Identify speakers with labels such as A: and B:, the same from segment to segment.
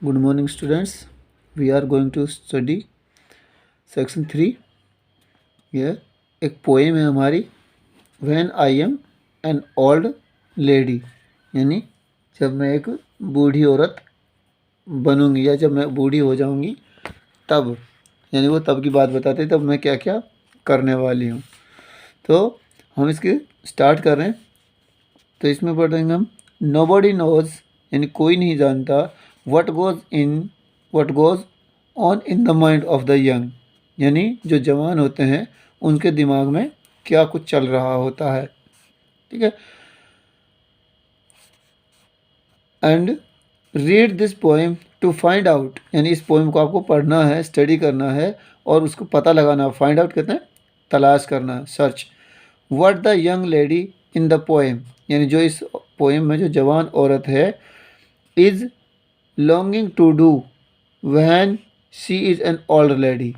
A: Good morning, students. We are going to study section 3. यह एक poem है हमारी, When I am an old lady, यानी जब मैं एक बूढ़ी औरत बनूंगी या जब मैं बूढ़ी हो जाऊंगी तब, यानी वो तब की बात बताते हैं, तब मैं क्या क्या करने वाली हूँ। तो हम इसके स्टार्ट कर रहे हैं। तो इसमें पढ़ेंगे हम नोबडी नोज, यानी कोई नहीं जानता, what goes on in the mind of the young, यानी जो जवान होते हैं उनके दिमाग में क्या कुछ चल रहा होता है। ठीक है। And read this poem to find out, यानी इस पोएम को आपको पढ़ना है, स्टडी करना है और उसको पता लगाना। फाइंड आउट कहते हैं तलाश करना, search. What the young lady in the poem, यानी जो इस पोएम में जो जवान औरत है, is longing to do when she is an old lady,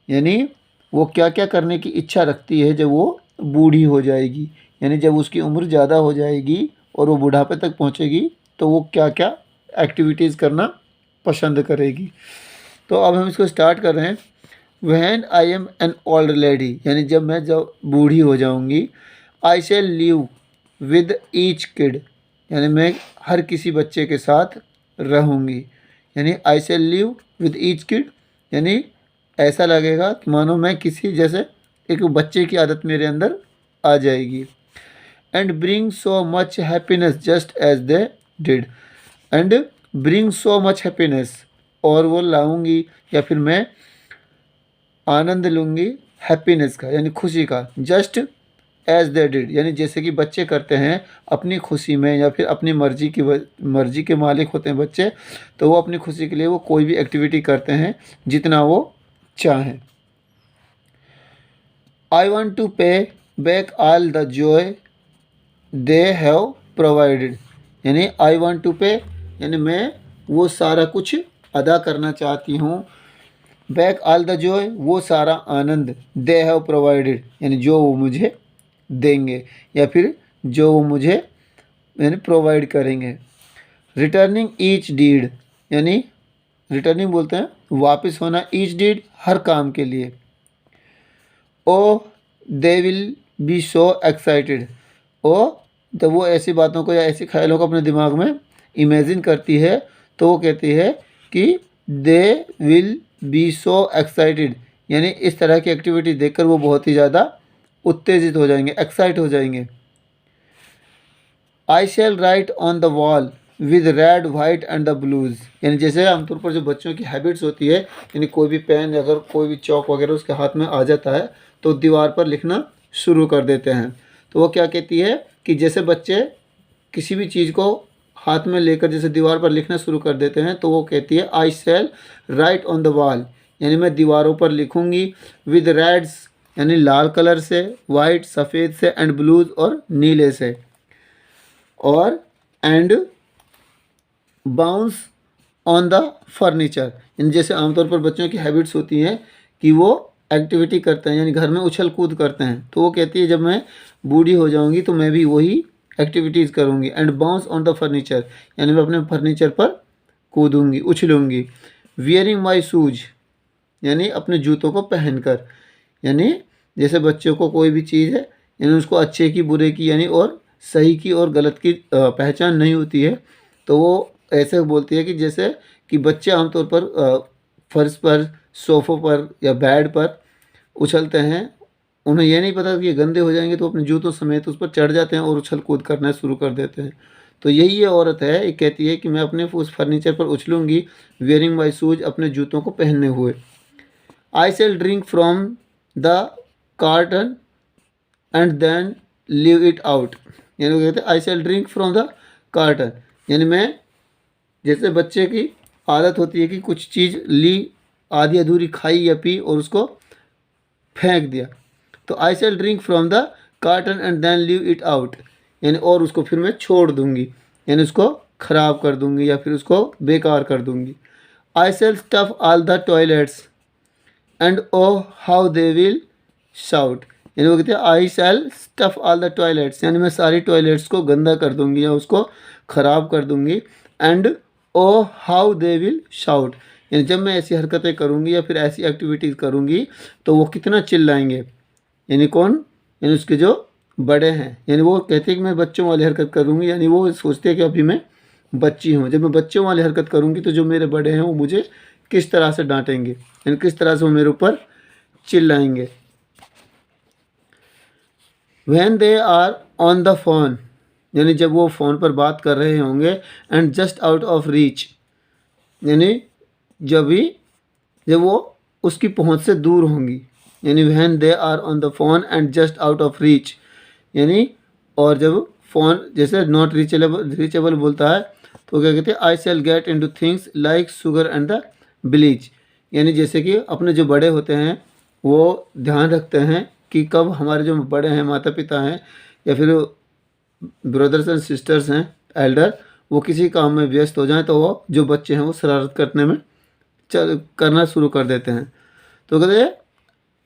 A: यानी वो क्या क्या करने की इच्छा रखती है जब वो बूढ़ी हो जाएगी, यानी जब उसकी उम्र ज़्यादा हो जाएगी और वो बुढ़ापे तक पहुंचेगी तो वो क्या क्या एक्टिविटीज़ करना पसंद करेगी। तो अब हम इसको स्टार्ट कर रहे हैं। When I am N old lady, यानी जब बूढ़ी हो जाऊंगी, आई शैल लिव विद ईच किड, यानी मैं हर किसी बच्चे के साथ रहूँगी। यानी आई शैल लिव विद ईच किड, यानी ऐसा लगेगा कि मानो मैं किसी जैसे एक बच्चे की आदत मेरे अंदर आ जाएगी। And bring so much happiness just as they did, and bring so much happiness, और वो लाऊंगी या फिर मैं आनंद लूँगी हैप्पीनेस का, यानी खुशी का, जस्ट एज दे डिड, यानी जैसे कि बच्चे करते हैं अपनी खुशी में या फिर अपनी मर्जी के मालिक होते हैं बच्चे, तो वो अपनी खुशी के लिए वो कोई भी एक्टिविटी करते हैं जितना वो चाहें। आई वॉन्ट टू पे back all the Joy they have provided, यानी आई वॉन्ट टू पे, यानी मैं वो सारा कुछ अदा करना चाहती हूँ। बैक ऑल द जॉय, वो सारा आनंद, दे हैव प्रोवाइडेड, यानी जो वो मुझे देंगे या फिर जो वो मुझे यानी प्रोवाइड करेंगे। रिटर्निंग ईच डीड, यानी रिटर्निंग बोलते हैं वापस होना, ईच डीड हर काम के लिए। Oh they will be so excited, ओ जब वो ऐसी बातों को या ऐसी ख्यालों को अपने दिमाग में इमेजिन करती है तो वो कहती है कि दे विल बी सो एक्साइटेड, यानी इस तरह की एक्टिविटी देखकर वो बहुत ही ज़्यादा उत्तेजित हो जाएंगे, एक्साइट हो जाएंगे। I shall write on the wall with red white and the blues, यानी जैसे आमतौर पर जो बच्चों की हैबिट्स होती है, यानी कोई भी पेन अगर कोई भी चौक वगैरह उसके हाथ में आ जाता है तो दीवार पर लिखना शुरू कर देते हैं। तो वो क्या कहती है कि जैसे बच्चे किसी भी चीज़ को हाथ में लेकर जैसे दीवार पर लिखना शुरू कर देते हैं, तो वो कहती है आई shall write on the wall, यानी मैं दीवारों पर लिखूंगी, विद रेड्स यानी लाल कलर से, वाइट सफ़ेद से, एंड ब्लूज और नीले से, और and bounce on the furniture, यानी जैसे आमतौर पर बच्चों की हैबिट्स होती हैं कि वो एक्टिविटी करते हैं यानी घर में उछल कूद करते हैं, तो वो कहती है जब मैं बूढ़ी हो जाऊंगी तो मैं भी वही एक्टिविटीज़ करूंगी। And bounce on the furniture, यानी मैं अपने फर्नीचर पर कूदूंगी, उछलूंगी। वियरिंग माई शूज, यानी अपने जूतों को पहनकर, यानी जैसे बच्चों को कोई भी चीज़ है यानी उसको अच्छे की बुरे की यानी और सही की और गलत की पहचान नहीं होती है, तो वो ऐसे बोलती है कि जैसे कि बच्चे आमतौर पर फर्श पर, सोफ़ों पर या बेड पर उछलते हैं, उन्हें यह नहीं पता कि ये गंदे हो जाएंगे तो अपने जूतों समेत उस पर चढ़ जाते हैं और उछल कूद करना शुरू कर देते हैं। तो यही ये औरत है, ये कहती है कि मैं अपने उस फर्नीचर पर उछलूंगी, वेयरिंग माई शूज, अपने जूतों को पहनने हुए। I shall drink from the carton and then leave it out, यानी वो कहते हैं I shall drink from the carton, यानी मैं जैसे बच्चे की आदत होती है कि कुछ चीज़ ली, आधी अधूरी खाई या पी और उसको फेंक दिया, तो I shall drink from the carton and then leave it out, यानी और उसको फिर मैं छोड़ दूंगी, यानी उसको ख़राब कर दूंगी या फिर उसको बेकार कर दूंगी। I shall stuff all the toilets and oh how they will shout, यानी वो कहते हैं I shall stuff all the toilets, यानी मैं सारी टॉयलेट्स को गंदा कर दूंगी या उसको ख़राब कर दूंगी। And oh how they will shout, यानी जब मैं ऐसी हरकतें करूँगी या फिर ऐसी एक्टिविटीज़ करूँगी तो वो कितना चिल्लाएंगे। यानी कौन, यानी उसके जो बड़े हैं, यानी वो कहते हैं कि मैं बच्चों वाली हरकत करूँगी, यानी वो सोचते हैं कि अभी मैं बच्ची हूँ। जब मैं बच्चों वाली हरकत करूँगी तो जो मेरे बड़े हैं वो मुझे किस तरह से डांटेंगे, यानी किस तरह से वो मेरे ऊपर चिल्लाएंगे। When they are on the phone, यानी जब वो फ़ोन पर बात कर रहे होंगे, and just out of reach, यानी जब वो उसकी पहुंच से दूर होंगी, यानी when they are on the phone and just out of reach, यानी और जब फ़ोन जैसे नॉट रीचेबल बोलता है तो क्या कहते हैं, I shall get into things like sugar and the bleach, यानी जैसे कि अपने जो बड़े होते हैं वो ध्यान रखते हैं कि कब हमारे जो बड़े हैं, माता पिता हैं या फिर ब्रदर्स एंड सिस्टर्स हैं, एल्डर, वो किसी काम में व्यस्त हो जाएं तो वो जो बच्चे हैं वो शरारत करने में करना शुरू कर देते हैं। तो कहते हैं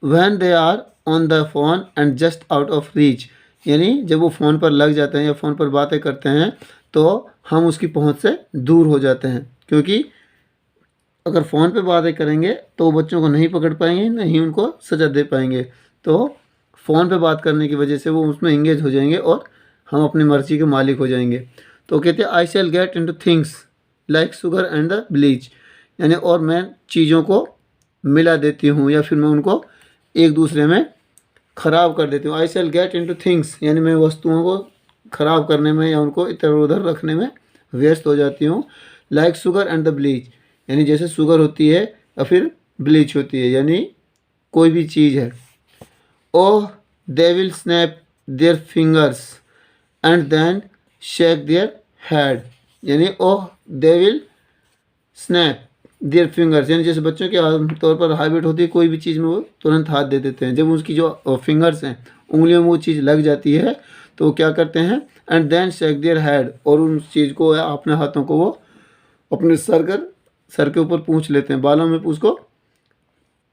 A: when they are on the phone and just out of reach, यानी जब वो फ़ोन पर लग जाते हैं या फ़ोन पर बातें करते हैं तो हम उसकी पहुंच से दूर हो जाते हैं, क्योंकि अगर फ़ोन पे बातें करेंगे तो वो बच्चों को नहीं पकड़ पाएंगे, नहीं उनको सजा दे पाएंगे। तो फ़ोन पे बात करने की वजह से वो उसमें इंगेज हो जाएंगे और हम अपनी मर्ज़ी के मालिक हो जाएंगे। तो कहते हैं I shall get into things like sugar and the bleach, यानी और मैं चीज़ों को मिला देती हूँ या फिर मैं उनको एक दूसरे में ख़राब कर देती हूँ। आई शैल गेट इनटू थिंग्स, यानी मैं वस्तुओं को ख़राब करने में या उनको इधर उधर रखने में व्यस्त हो जाती हूँ। Like sugar and the bleach, यानी जैसे शुगर होती है या फिर ब्लीच होती है, यानी कोई भी चीज़ है। Oh they will snap their fingers and then shake their head, यानी oh they will snap their fingers, यानी जैसे बच्चों के आमतौर पर हैबिट होती है कोई भी चीज़ में वो तुरंत हाथ दे देते हैं। जब उसकी जो फिंगर्स हैं, उंगलियों में वो चीज़ लग जाती है तो वो क्या करते हैं, and then shake their head, और उन चीज़ को या अपने हाथों को वो अपने सर के ऊपर पूंछ लेते हैं, बालों में उसको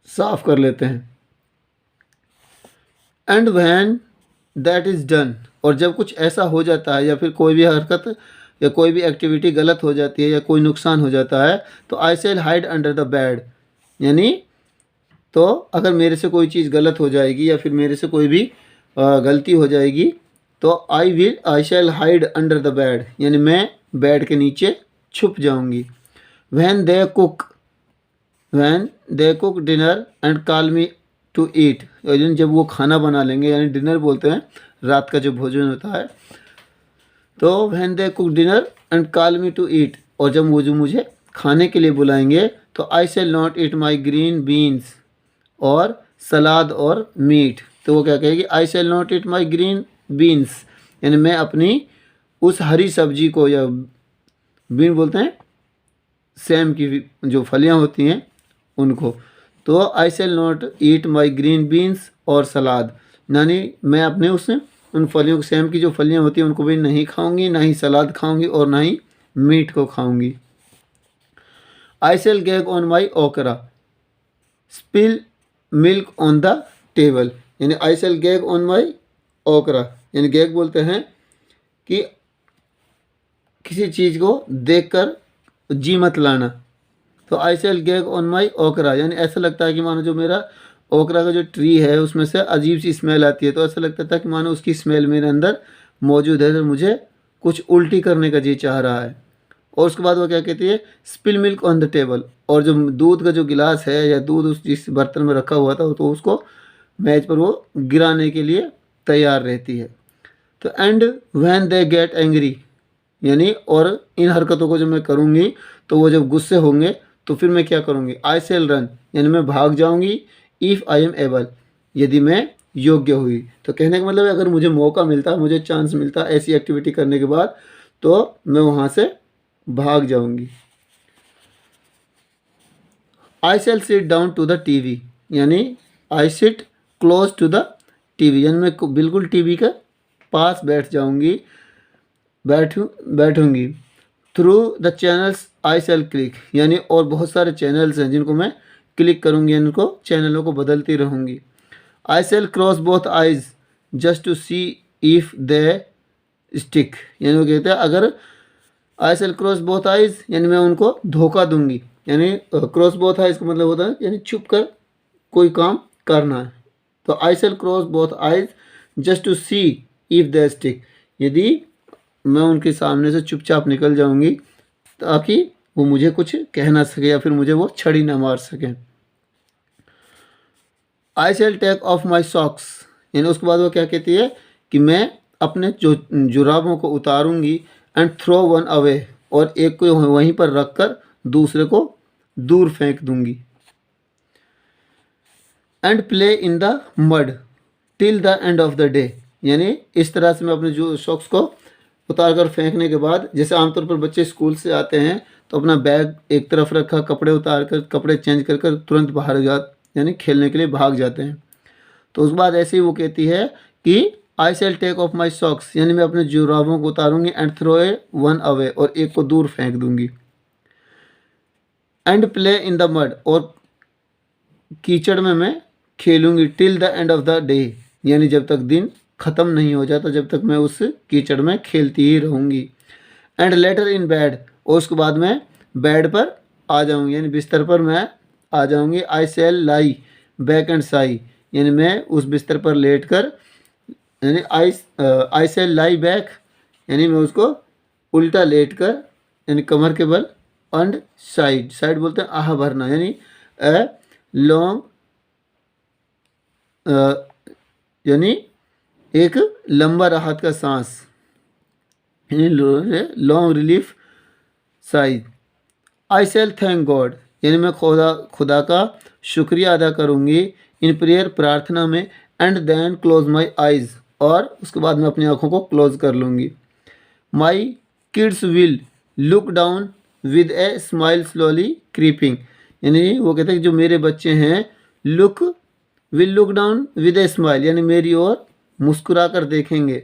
A: साफ कर लेते हैं। And when that is done, और जब कुछ ऐसा हो जाता है या फिर कोई भी हरकत या कोई भी एक्टिविटी गलत हो जाती है या कोई नुकसान हो जाता है तो I shall hide under the bed, यानी तो अगर मेरे से कोई चीज़ गलत हो जाएगी या फिर मेरे से कोई भी गलती हो जाएगी तो I shall hide under the bed, यानी मैं बेड के नीचे छुप जाऊंगी। When they cook dinner and call me to eat, यानी जब वो खाना बना लेंगे, यानी डिनर बोलते हैं रात का जो भोजन होता है, तो when they cook dinner and call me to eat, और जब वो जो मुझे खाने के लिए बुलाएंगे तो I shall not eat my green beans, और सलाद और मीट, तो वो क्या कहेगी, I shall not eat my green beans, यानी मैं अपनी उस हरी सब्जी को, या बीन बोलते हैं सेम की जो फलियां होती हैं उनको, तो I shall not eat my green beans और सलाद, यानी मैं अपने उन फलियों, सेम की जो फलियां होती हैं उनको भी नहीं खाऊंगी, ना ही सलाद खाऊंगी और ना ही मीट को खाऊंगी। आई शैल गैग ऑन माई ओकरा spill milk on the table, यानी आई शैल गैग ऑन माई ओकरा, यानी गैग बोलते हैं कि किसी चीज़ को देखकर जी मत लाना, तो I shell gag on my ओकरा, यानी ऐसा लगता है कि मानो जो मेरा ओकरा का जो ट्री है उसमें से अजीब सी स्मेल आती है, तो ऐसा लगता था कि मानो उसकी स्मेल मेरे अंदर मौजूद है, तो मुझे कुछ उल्टी करने का जी चाह रहा है। और उसके बाद वो क्या कहती है, spill milk on the table, और जो दूध का जो गिलास है या दूध उस जिस बर्तन में रखा हुआ था तो उसको मेज पर वो गिराने के लिए तैयार रहती है। तो and when they get angry, यानी और इन हरकतों को जब मैं करूँगी तो वो जब गुस्से होंगे तो फिर मैं क्या करूँगी, आई शैल रन, यानी मैं भाग जाऊँगी, इफ़ आई एम एबल, यदि मैं योग्य हुई। तो कहने का मतलब है अगर मुझे मौका मिलता, मुझे चांस मिलता ऐसी एक्टिविटी करने के बाद, तो मैं वहाँ से भाग जाऊँगी। I shall sit down to the TV, यानी I sit close to the TV, यानी मैं बिल्कुल टीवी के पास बैठ जाऊँगी, बैठूँगी। Through the channels I shall click, यानी और बहुत सारे चैनल्स हैं जिनको मैं क्लिक करूँगी, इनको चैनलों को बदलती रहूँगी। I shall cross both eyes just to see if they stick, यानी वो कहते हैं अगर I shall cross both eyes, यानी मैं उनको धोखा दूंगी, यानी क्रॉस बोथ आइज का मतलब होता है यानी छुप कर कोई काम करना है। तो I shall cross both eyes just to see if they stick, यदि मैं उनके सामने से चुपचाप निकल जाऊंगी ताकि वो मुझे कुछ कह ना सके या फिर मुझे वो छड़ी ना मार सके। I shall take off my socks, यानी उसके बाद वो क्या कहती है कि मैं अपने जो जुराबों को उतारूंगी एंड थ्रो वन अवे, और एक को वहीं पर रख कर दूसरे को दूर फेंक दूंगी। And play in the mud till the end of the day, यानी इस तरह से मैं अपने जो सॉक्स को उतार कर फेंकने के बाद, जैसे आमतौर पर बच्चे स्कूल से आते हैं तो अपना बैग एक तरफ रखा, कपड़े उतार कर कपड़े चेंज कर कर तुरंत बाहर यानी खेलने के लिए भाग जाते हैं। तो उसके बाद ऐसे ही वो कहती है कि I shall take off my socks, यानी मैं अपने जुराबों को उतारूंगी and throw a one away, और एक को दूर फेंक दूंगी। And play in the mud, और कीचड़ में मैं खेलूंगी till the end of the day, यानी जब तक दिन ख़त्म नहीं हो जाता जब तक मैं उस कीचड़ में खेलती ही रहूँगी। एंड लेटर इन बेड, और उसके बाद मैं बेड पर आ जाऊँगी, यानी बिस्तर पर मैं आ जाऊँगी। I shell lie back and Sai, यानी मैं उस बिस्तर पर लेट कर, यानी आई शैल लाई बैक, यानी मैं उसको उल्टा लेट कर, यानी कमर के बल, एंड साइड, साइड बोलते हैं आह भरना, यानी ए लॉन्ग, यानी एक लंबा राहत का सांस, यानी लॉन्ग रिलीफ साइज। आई शैल थैंक गॉड, यानी मैं खुदा का शुक्रिया अदा करूँगी इन प्रेयर, प्रार्थना में। And then close my eyes, और उसके बाद मैं अपनी आँखों को क्लोज कर लूँगी। My kids will look down with a smile slowly creeping, यानी वो कहते हैं कि जो मेरे बच्चे हैं will look down with a smile, यानी मेरी ओर मुस्कुरा कर देखेंगे।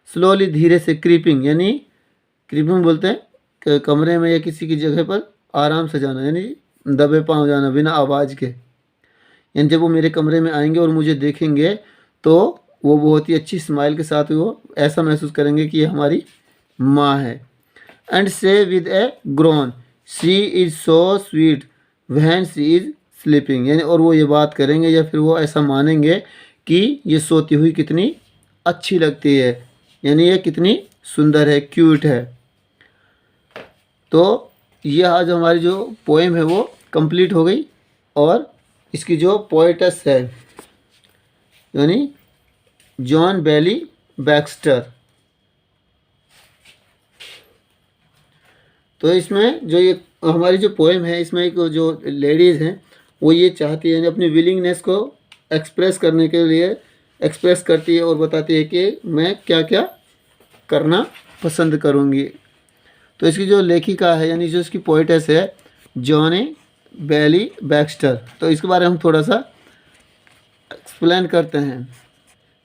A: स्लोली, धीरे से, क्रीपिंग, यानी क्रीपिंग बोलते हैं कि कमरे में या किसी की जगह पर आराम से जाना, यानी दबे पाँव जाना बिना आवाज़ के। यानी जब वो मेरे कमरे में आएंगे और मुझे देखेंगे तो वो बहुत ही अच्छी स्माइल के साथ वो ऐसा महसूस करेंगे कि ये हमारी माँ है। एंड से with A grown she is so sweet when she is sleeping, यानी और वो ये बात करेंगे या फिर वो ऐसा मानेंगे कि ये सोती हुई कितनी अच्छी लगती है, यानी ये कितनी सुंदर है, क्यूट है। तो ये आज हमारी जो पोएम है वो कंप्लीट हो गई, और इसकी जो पोएटस है यानी जॉन बेली बैक्स्टर, तो इसमें जो ये हमारी जो पोएम है इसमें एक जो लेडीज़ हैं वो ये चाहती है, यानी अपनी विलिंगनेस को एक्सप्रेस करने के लिए एक्सप्रेस करती है और बताती है कि मैं क्या क्या करना पसंद करूँगी। तो इसकी जो लेखिका है यानी जो इसकी पोइटेस है जॉनी बेली बैक्स्टर, तो इसके बारे में हम थोड़ा सा एक्सप्लेन करते हैं।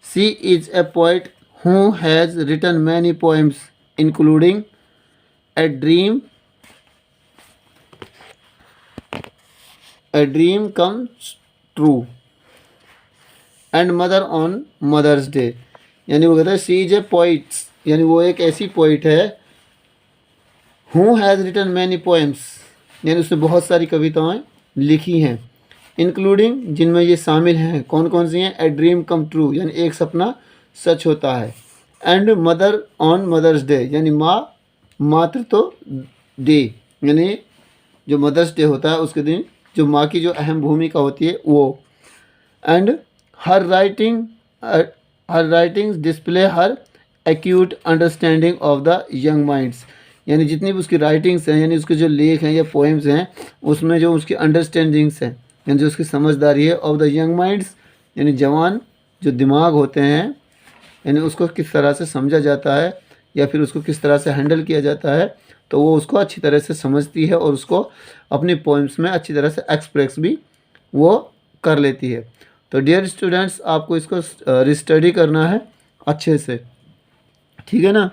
A: She is a poet who has written many poems including a dream comes true and mother on mother's day, यानी वो कहते हैं शी इज ए पोइट, यानी वो एक ऐसी पोइट है who has written many poems, यानी उसने बहुत सारी कविताएं लिखी हैं, इंक्लूडिंग, जिनमें ये शामिल हैं, कौन कौन सी हैं, ए ड्रीम कम ट्रू, यानी एक सपना सच होता है, and mother on mother's day, यानी माँ मातृ तो डे, यानी जो मदर्स डे होता है उसके दिन जो माँ की जो अहम भूमिका होती है वो, and her writings display her acute understanding of the young minds, यानी जितनी भी उसकी राइटिंग्स हैं यानी उसके जो लेख हैं या पोएम्स हैं उसमें जो उसकी अंडरस्टैंडिंग्स हैं यानी जो उसकी समझदारी है ऑफ द यंग माइंड्स, यानी जवान जो दिमाग होते हैं यानी उसको किस तरह से समझा जाता है या फिर उसको किस तरह से हैंडल किया जाता है, तो वो उसको अच्छी तरह से समझती है और उसको अपनी पोएम्स में अच्छी तरह से एक्सप्रेस भी वो कर लेती है। तो डियर स्टूडेंट्स आपको इसको रिस्टडी करना है अच्छे से, ठीक है ना।